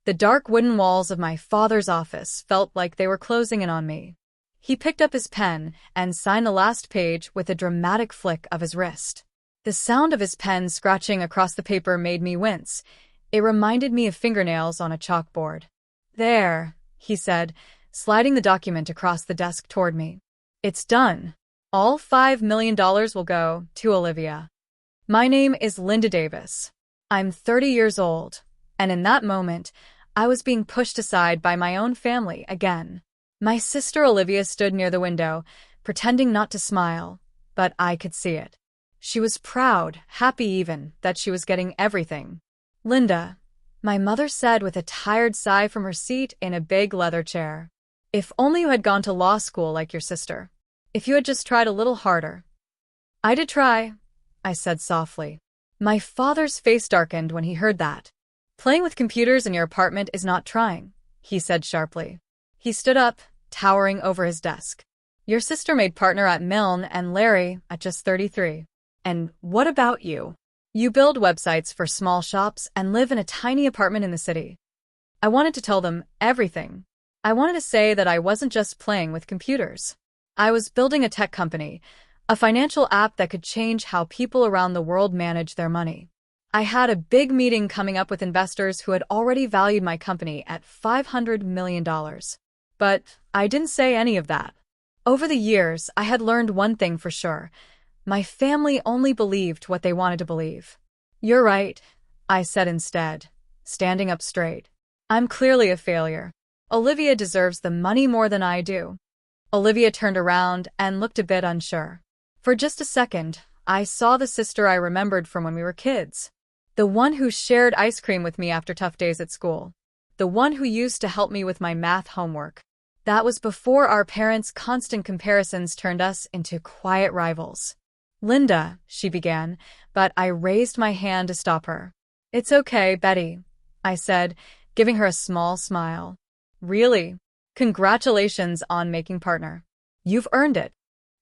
The dark wooden walls of my father's office felt like they were closing in on me. He picked up his pen and signed the last page with a dramatic flick of his wrist. The sound of his pen scratching across the paper made me wince. It reminded me of fingernails on a chalkboard. "There," he said, sliding the document across the desk toward me. "It's done. All $5 million will go to Olivia. My name is Linda Davis. I'm 30 years old, and in that moment, I was being pushed aside by my own family again. My sister Olivia stood near the window, pretending not to smile, but I could see it. She was proud, happy even, that she was getting everything. "Linda," my mother said with a tired sigh from her seat in a big leather chair. "If only you had gone to law school like your sister. If you had just tried a little harder." "I did try," I said softly. My father's face darkened when he heard that. "Playing with computers in your apartment is not trying," he said sharply. He stood up, towering over his desk. "Your sister made partner at Milne and Larry at just 33. And what about you? You build websites for small shops and live in a tiny apartment in the city." I wanted to tell them everything. I wanted to say that I wasn't just playing with computers. I was building a tech company, a financial app that could change how people around the world manage their money. I had a big meeting coming up with investors who had already valued my company at $500 million. But I didn't say any of that. Over the years, I had learned one thing for sure. My family only believed what they wanted to believe. "You're right," I said instead, standing up straight. "I'm clearly a failure. Olivia deserves the money more than I do." Olivia turned around and looked a bit unsure. For just a second, I saw the sister I remembered from when we were kids. The one who shared ice cream with me after tough days at school. The one who used to help me with my math homework. That was before our parents' constant comparisons turned us into quiet rivals. "Linda," she began, but I raised my hand to stop her. "It's okay, Betty," I said, giving her a small smile. "Really? Congratulations on making partner. You've earned it."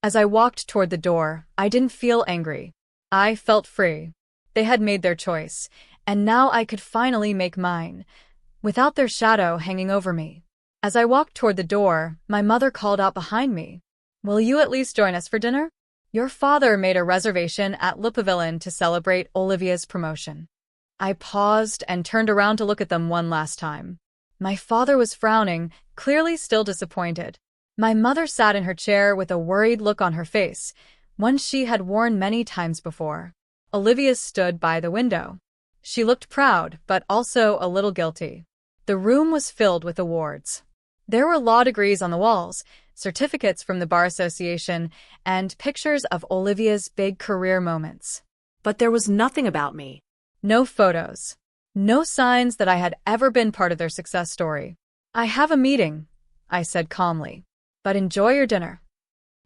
As I walked toward the door, I didn't feel angry. I felt free. They had made their choice, and now I could finally make mine, without their shadow hanging over me. As I walked toward the door, my mother called out behind me. "Will you at least join us for dinner? Your father made a reservation at Le Pavilion to celebrate Olivia's promotion." I paused and turned around to look at them one last time. My father was frowning, clearly still disappointed. My mother sat in her chair with a worried look on her face, one she had worn many times before. Olivia stood by the window. She looked proud, but also a little guilty. The room was filled with awards. There were law degrees on the walls, certificates from the Bar Association, and pictures of Olivia's big career moments. But there was nothing about me. No photos. No signs that I had ever been part of their success story. "I have a meeting," I said calmly. "But enjoy your dinner."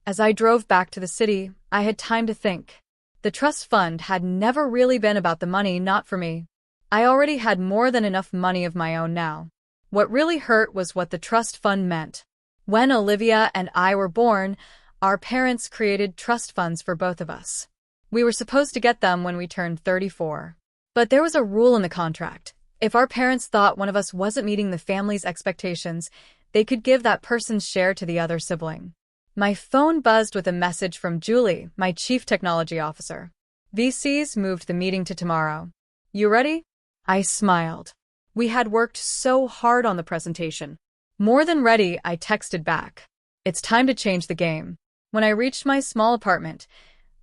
As I drove back to the city, I had time to think. The trust fund had never really been about the money, not for me. I already had more than enough money of my own now. What really hurt was what the trust fund meant. When Olivia and I were born, our parents created trust funds for both of us. We were supposed to get them when we turned 34. But there was a rule in the contract. If our parents thought one of us wasn't meeting the family's expectations, they could give that person's share to the other sibling. My phone buzzed with a message from Julie, my chief technology officer. "VCs moved the meeting to tomorrow. You ready?" I smiled. We had worked so hard on the presentation. "More than ready," I texted back. It's time to change the game. When I reached my small apartment,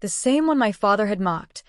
the same one my father had mocked,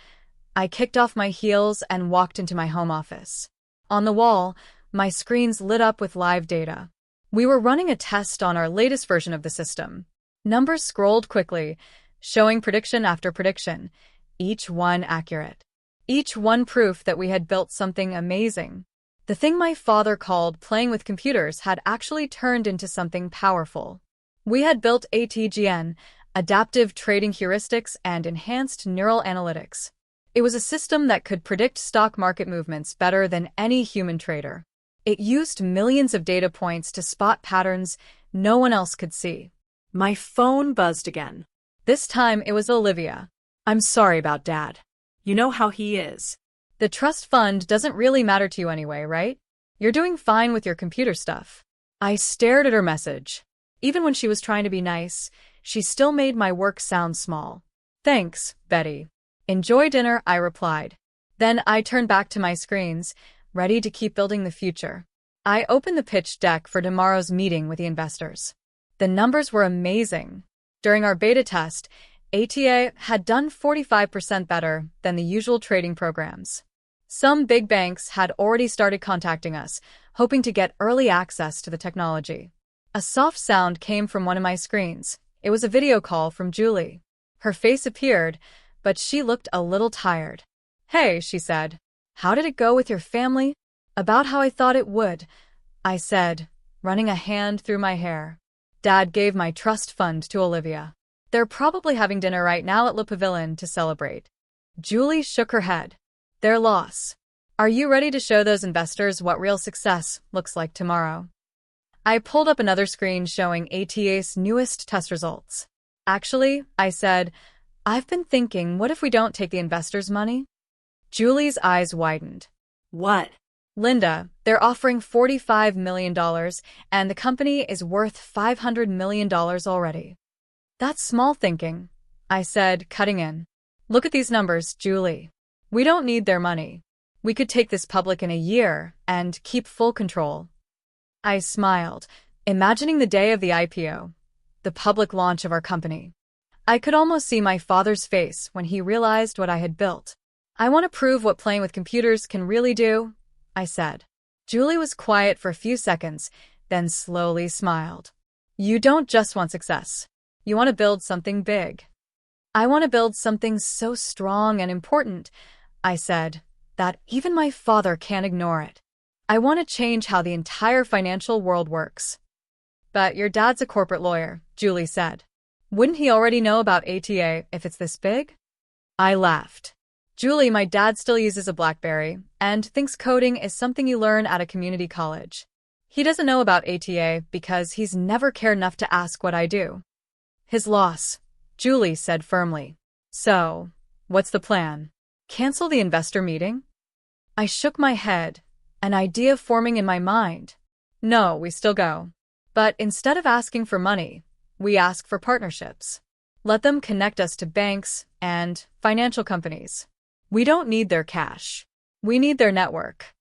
I kicked off my heels and walked into my home office. On the wall, my screens lit up with live data. We were running a test on our latest version of the system. Numbers scrolled quickly, showing prediction after prediction, each one accurate. Each one proof that we had built something amazing. The thing my father called playing with computers had actually turned into something powerful. We had built ATGN, adaptive trading heuristics, and enhanced neural analytics. It was a system that could predict stock market movements better than any human trader. It used millions of data points to spot patterns no one else could see. My phone buzzed again. This time it was Olivia. "I'm sorry about Dad. You know how he is." "The trust fund doesn't really matter to you anyway, right?" You're doing fine with your computer stuff. I stared at her message. Even when she was trying to be nice, she still made my work sound small. Thanks, Betty. Enjoy dinner, I replied. Then I turned back to my screens, ready to keep building the future. I opened the pitch deck for tomorrow's meeting with the investors. The numbers were amazing. During our beta test, ATA had done 45% better than the usual trading programs. Some big banks had already started contacting us, hoping to get early access to the technology. A soft sound came from one of my screens. It was a video call from Julie. Her face appeared, but she looked a little tired. Hey, she said. How did it go with your family? About how I thought it would, I said, running a hand through my hair. Dad gave my trust fund to Olivia. They're probably having dinner right now at Le Pavilion to celebrate. Julie shook her head. Their loss. Are you ready to show those investors what real success looks like tomorrow? I pulled up another screen showing ATA's newest test results. Actually, I said, I've been thinking, what if we don't take the investors' money? Julie's eyes widened. What? Linda, they're offering $45 million, and the company is worth $500 million already. That's small thinking, I said, cutting in. Look at these numbers, Julie. We don't need their money. We could take this public in a year and keep full control. I smiled, imagining the day of the IPO, the public launch of our company. I could almost see my father's face when he realized what I had built. I want to prove what playing with computers can really do, I said. Julie was quiet for a few seconds, then slowly smiled. You don't just want success. You want to build something big. I want to build something so strong and important, I said, that even my father can't ignore it. I want to change how the entire financial world works. But your dad's a corporate lawyer, Julie said. Wouldn't he already know about ATA if it's this big? I laughed. Julie, my dad still uses a BlackBerry and thinks coding is something you learn at a community college. He doesn't know about ATA because he's never cared enough to ask what I do. His loss, Julie said firmly. So, what's the plan? Cancel the investor meeting? I shook my head, an idea forming in my mind. No, we still go. But instead of asking for money, we ask for partnerships. Let them connect us to banks and financial companies. We don't need their cash. We need their network.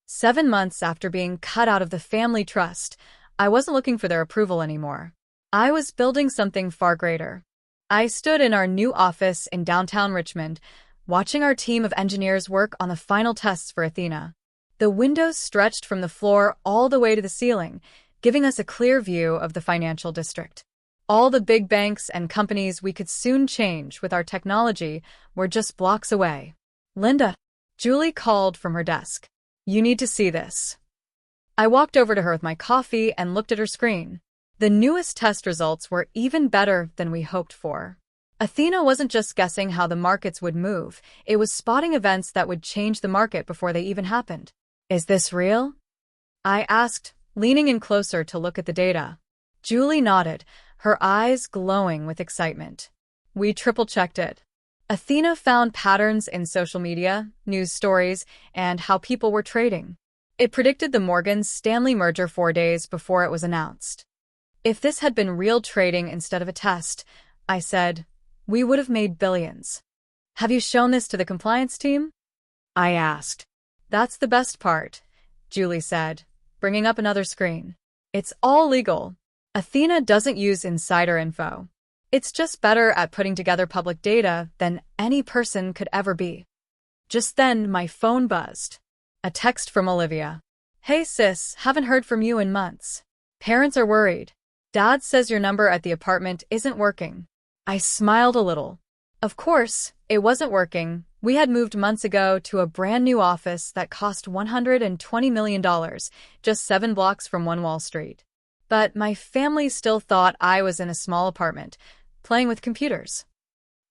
7 months after being cut out of the family trust, I wasn't looking for their approval anymore. I was building something far greater. I stood in our new office in downtown Richmond, watching our team of engineers work on the final tests for Athena. The windows stretched from the floor all the way to the ceiling, giving us a clear view of the financial district. All the big banks and companies we could soon change with our technology were just blocks away. Linda, Julie called from her desk. You need to see this. I walked over to her with my coffee and looked at her screen. The newest test results were even better than we hoped for. Athena wasn't just guessing how the markets would move, it was spotting events that would change the market before they even happened. Is this real? I asked, leaning in closer to look at the data. Julie nodded, her eyes glowing with excitement. We triple-checked it. Athena found patterns in social media, news stories, and how people were trading. It predicted the Morgan Stanley merger 4 days before it was announced. If this had been real trading instead of a test, I said, we would have made billions. Have you shown this to the compliance team? I asked. That's the best part, Julie said, bringing up another screen. It's all legal. Athena doesn't use insider info. It's just better at putting together public data than any person could ever be. Just then, my phone buzzed. A text from Olivia. Hey sis, haven't heard from you in months. Parents are worried. Dad says your number at the apartment isn't working. I smiled a little. Of course, it wasn't working. We had moved months ago to a brand new office that cost $120 million, just 7 blocks from One Wall Street. But my family still thought I was in a small apartment, playing with computers.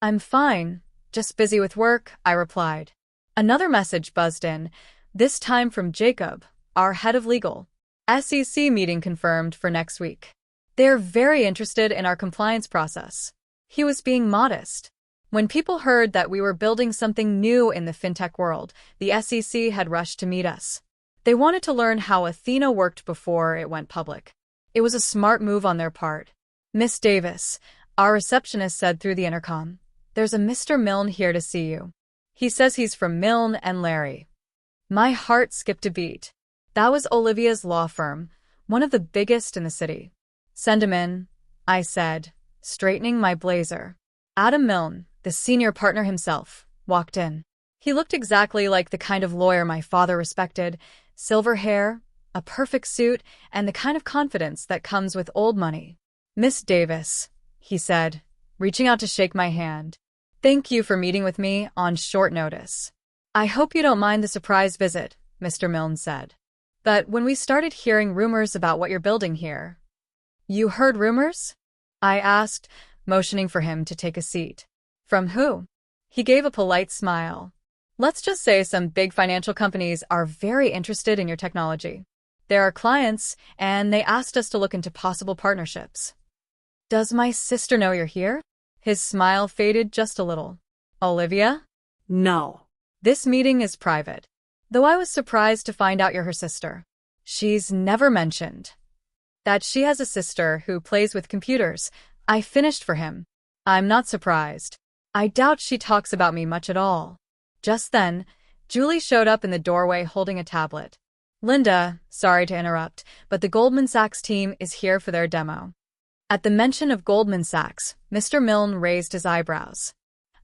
I'm fine, just busy with work, I replied. Another message buzzed in, this time from Jacob, our head of legal. SEC meeting confirmed for next week. They're very interested in our compliance process. He was being modest. When people heard that we were building something new in the fintech world, the SEC had rushed to meet us. They wanted to learn how Athena worked before it went public. It was a smart move on their part. Miss Davis, our receptionist said through the intercom, there's a Mr. Milne here to see you. He says he's from Milne and Larry. My heart skipped a beat. That was Olivia's law firm, one of the biggest in the city. Send him in, I said, straightening my blazer. Adam Milne, the senior partner himself, walked in. He looked exactly like the kind of lawyer my father respected, silver hair, a perfect suit, and the kind of confidence that comes with old money. Miss Davis, he said, reaching out to shake my hand. Thank you for meeting with me on short notice. I hope you don't mind the surprise visit, Mr. Milne said. But when we started hearing rumors about what you're building here... You heard rumors? I asked, motioning for him to take a seat. From who? He gave a polite smile. Let's just say some big financial companies are very interested in your technology. They're our clients, and they asked us to look into possible partnerships. Does my sister know you're here? His smile faded just a little. Olivia? No. This meeting is private. Though I was surprised to find out you're her sister. She's never mentioned that she has a sister who plays with computers. I finished for him. I'm not surprised. I doubt she talks about me much at all. Just then, Julie showed up in the doorway holding a tablet. Linda, sorry to interrupt, but the Goldman Sachs team is here for their demo. At the mention of Goldman Sachs, Mr. Milne raised his eyebrows.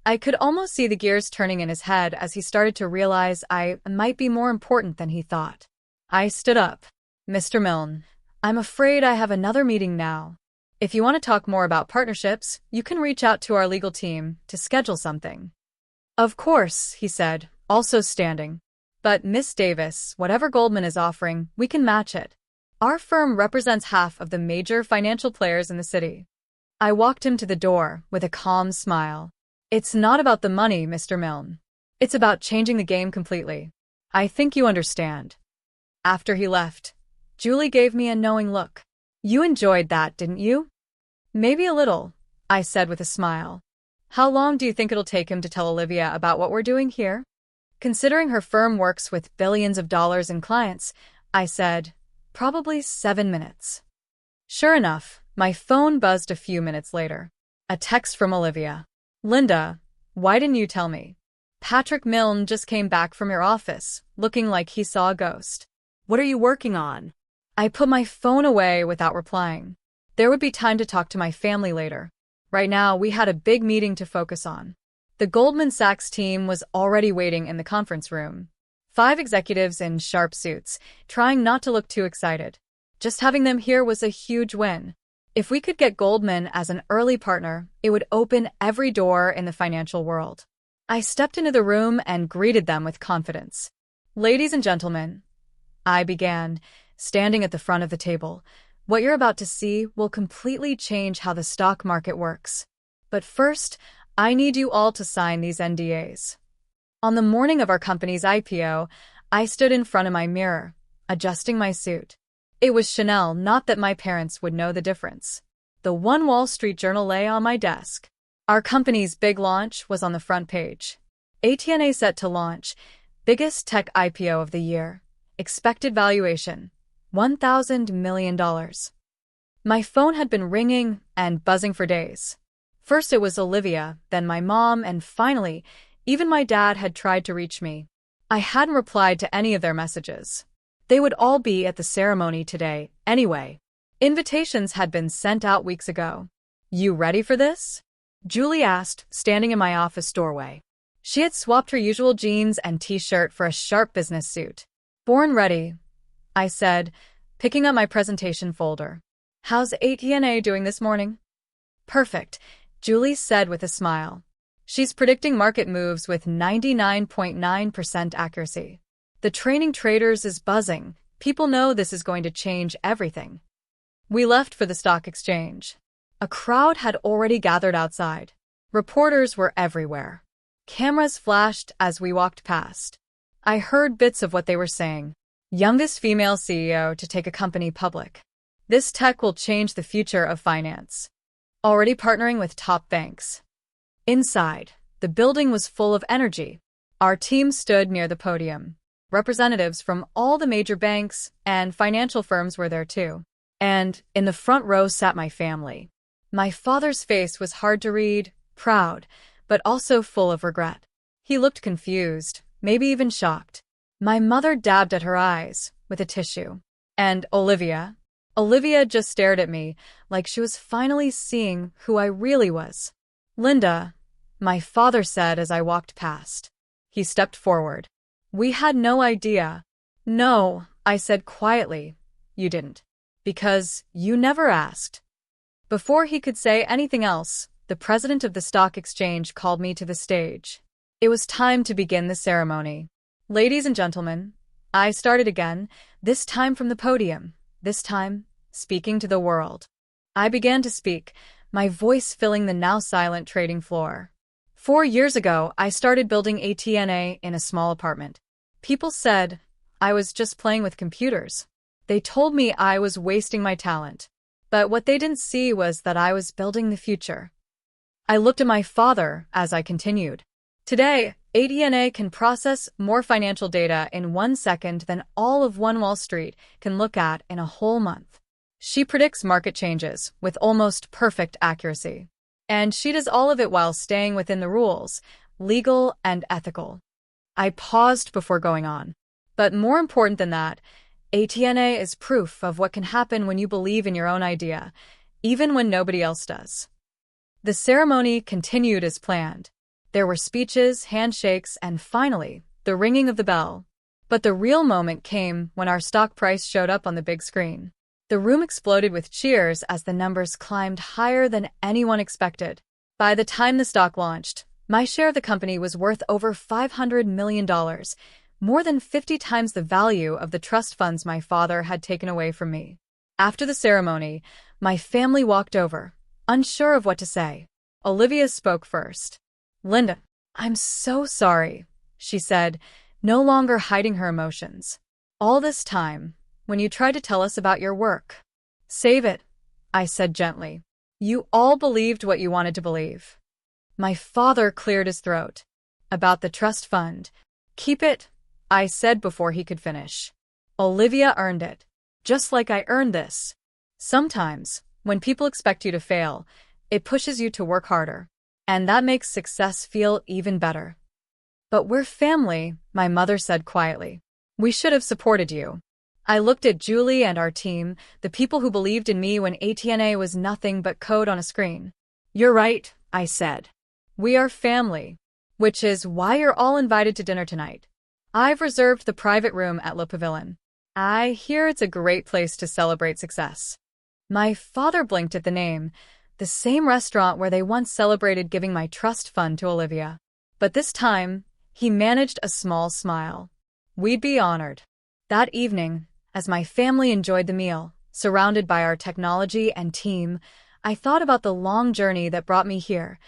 I could almost see the gears turning in his head as he started to realize I might be more important than he thought. I stood up. Mr. Milne, I'm afraid I have another meeting now. If you want to talk more about partnerships, you can reach out to our legal team to schedule something. Of course, he said, also standing. But Miss Davis, whatever Goldman is offering, we can match it. Our firm represents half of the major financial players in the city. I walked him to the door with a calm smile. It's not about the money, Mr. Milne. It's about changing the game completely. I think you understand. After he left, Julie gave me a knowing look. You enjoyed that, didn't you? Maybe a little, I said with a smile. How long do you think it'll take him to tell Olivia about what we're doing here? Considering her firm works with billions of dollars in clients, I said, probably 7 minutes. Sure enough, my phone buzzed a few minutes later. A text from Olivia. Linda, why didn't you tell me? Patrick Milne just came back from your office, looking like he saw a ghost. What are you working on? I put my phone away without replying. There would be time to talk to my family later. Right now, we had a big meeting to focus on. The Goldman Sachs team was already waiting in the conference room. 5 executives in sharp suits, trying not to look too excited. Just having them here was a huge win. If we could get Goldman as an early partner, it would open every door in the financial world. I stepped into the room and greeted them with confidence. Ladies and gentlemen, I began, standing at the front of the table. What you're about to see will completely change how the stock market works. But first, I need you all to sign these NDAs. On the morning of our company's IPO, I stood in front of my mirror, adjusting my suit. It was Chanel, not that my parents would know the difference. The One Wall Street Journal lay on my desk. Our company's big launch was on the front page. ATNA set to launch, biggest tech IPO of the year. Expected valuation, $1,000 million. My phone had been ringing and buzzing for days. First it was Olivia, then my mom, and finally, even my dad had tried to reach me. I hadn't replied to any of their messages. They would all be at the ceremony today, anyway. Invitations had been sent out weeks ago. You ready for this? Julie asked, standing in my office doorway. She had swapped her usual jeans and t-shirt for a sharp business suit. Born ready, I said, picking up my presentation folder. How's ATNA doing this morning? Perfect, Julie said with a smile. She's predicting market moves with 99.9% accuracy. The training traders is buzzing. People know this is going to change everything. We left for the stock exchange. A crowd had already gathered outside. Reporters were everywhere. Cameras flashed as we walked past. I heard bits of what they were saying. Youngest female CEO to take a company public. This tech will change the future of finance. Already partnering with top banks. Inside, the building was full of energy. Our team stood near the podium. Representatives from all the major banks and financial firms were there too. And in the front row sat my family. My father's face was hard to read, proud, but also full of regret. He looked confused, maybe even shocked. My mother dabbed at her eyes with a tissue. And Olivia just stared at me like she was finally seeing who I really was. Linda, my father said as I walked past. He stepped forward. We had no idea. No, I said quietly. You didn't. Because you never asked. Before he could say anything else, the president of the stock exchange called me to the stage. It was time to begin the ceremony. Ladies and gentlemen, I started again, this time from the podium, this time speaking to the world. I began to speak, my voice filling the now silent trading floor. 4 years ago, I started building ATNA in a small apartment. People said I was just playing with computers. They told me I was wasting my talent. But what they didn't see was that I was building the future. I looked at my father as I continued. Today, ATNA can process more financial data in 1 second than all of One Wall Street can look at in a whole month. She predicts market changes with almost perfect accuracy. And she does all of it while staying within the rules, legal and ethical. I paused before going on. But more important than that, ATNA is proof of what can happen when you believe in your own idea, even when nobody else does. The ceremony continued as planned. There were speeches, handshakes, and finally, the ringing of the bell. But the real moment came when our stock price showed up on the big screen. The room exploded with cheers as the numbers climbed higher than anyone expected. By the time the stock launched, my share of the company was worth over $500 million, more than 50 times the value of the trust funds my father had taken away from me. After the ceremony, my family walked over, unsure of what to say. Olivia spoke first. Linda, I'm so sorry, she said, no longer hiding her emotions. All this time, when you tried to tell us about your work. Save it, I said gently. You all believed what you wanted to believe. My father cleared his throat. About the trust fund. Keep it, I said before he could finish. Olivia earned it. Just like I earned this. Sometimes, when people expect you to fail, it pushes you to work harder. And that makes success feel even better. But we're family, my mother said quietly. We should have supported you. I looked at Julie and our team, the people who believed in me when ATNA was nothing but code on a screen. You're right, I said. We are family. Which is why you're all invited to dinner tonight. I've reserved the private room at Le Pavillon. I hear it's a great place to celebrate success. My father blinked at the name, the same restaurant where they once celebrated giving my trust fund to Olivia. But this time, he managed a small smile. We'd be honored. That evening, as my family enjoyed the meal, surrounded by our technology and team, I thought about the long journey that brought me here,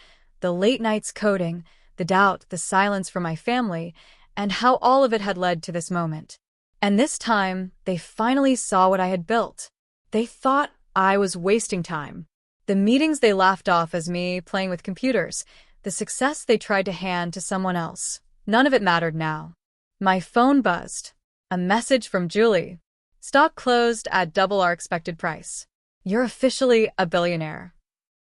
the late nights coding, the doubt, the silence from my family, and how all of it had led to this moment. And this time, they finally saw what I had built. They thought I was wasting time. The meetings they laughed off as me playing with computers, the success they tried to hand to someone else. None of it mattered now. My phone buzzed. A message from Julie. Stock closed at double our expected price. You're officially a billionaire.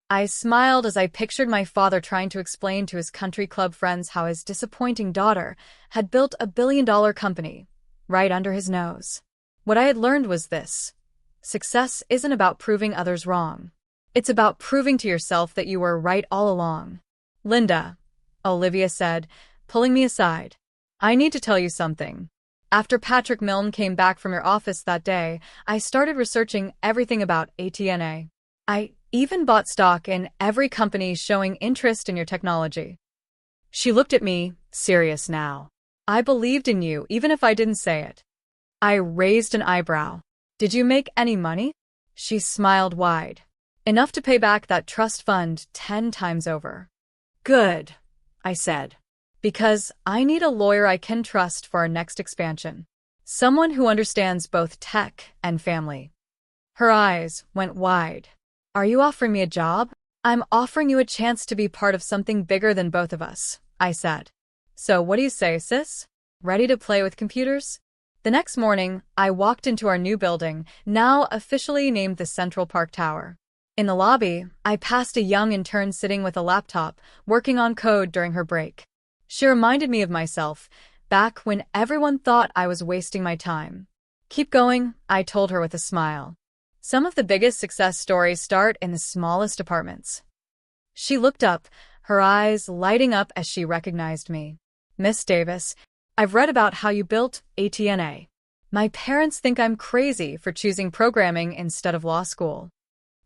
I smiled as I pictured my father trying to explain to his country club friends how his disappointing daughter had built a billion-dollar company, right under his nose. What I had learned was this. Success isn't about proving others wrong. It's about proving to yourself that you were right all along. Linda, Olivia said, pulling me aside. I need to tell you something. After Patrick Milne came back from your office that day, I started researching everything about ATNA. I even bought stock in every company showing interest in your technology. She looked at me, serious now. I believed in you, even if I didn't say it. I raised an eyebrow. Did you make any money? She smiled wide. Enough to pay back that trust fund 10 times over. Good, I said. Because I need a lawyer I can trust for our next expansion. Someone who understands both tech and family. Her eyes went wide. Are you offering me a job? I'm offering you a chance to be part of something bigger than both of us, I said. So what do you say, sis? ready to play with computers? The next morning, I walked into our new building, now officially named the Central Park Tower. In the lobby, I passed a young intern sitting with a laptop, working on code during her break. She reminded me of myself, back when everyone thought I was wasting my time. Keep going, I told her with a smile. Some of the biggest success stories start in the smallest apartments. She looked up, her eyes lighting up as she recognized me. Miss Davis, I've read about how you built ATNA. My parents think I'm crazy for choosing programming instead of law school.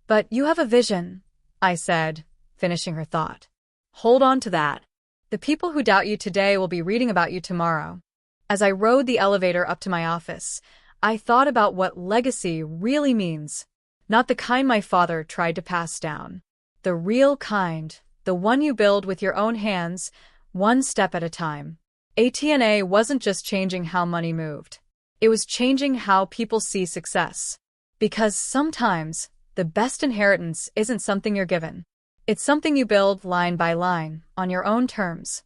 But you have a vision, I said, finishing her thought. Hold on to that. The people who doubt you today will be reading about you tomorrow. As I rode the elevator up to my office, I thought about what legacy really means. Not the kind my father tried to pass down. The real kind, the one you build with your own hands, one step at a time. ATNA wasn't just changing how money moved. It was changing how people see success. Because sometimes, the best inheritance isn't something you're given. It's something you build line by line, on your own terms.